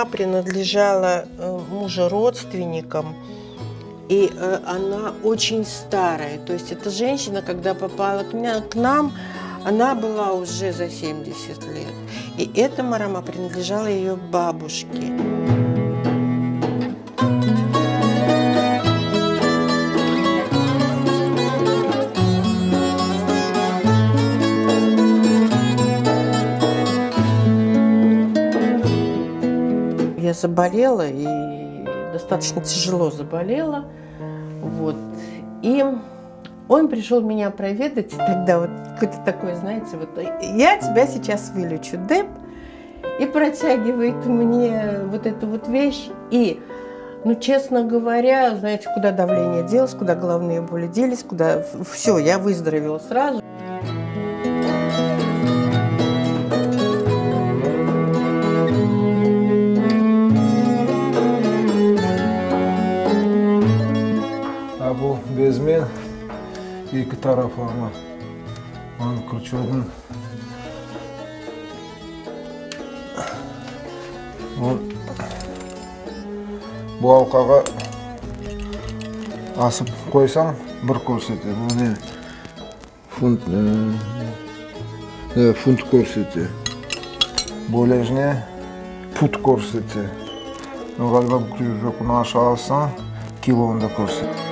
марама принадлежала мужа родственникам, и она очень старая. То есть эта женщина, когда попала к нам, она была уже за 70 лет. И эта марама принадлежала ее бабушке. Я заболела, и достаточно тяжело заболела. Вот. И он пришел меня проведать, и тогда вот какой-то такой, знаете, вот я тебя сейчас вылечу, Деб, и протягивает мне вот эту вот вещь. И, ну, честно говоря, знаете, куда давление делось, куда головные боли делись, куда все, я выздоровела сразу. Bu bezmen iki taraflarına kırçıyordum. Bu halkaga asıp koysam bir korsetiyor. Bu ne? Funt korsetiyor. Bolejne put korsetiyor. Galiba bu krujokunu aşağı alsan kilonda korsetiyor.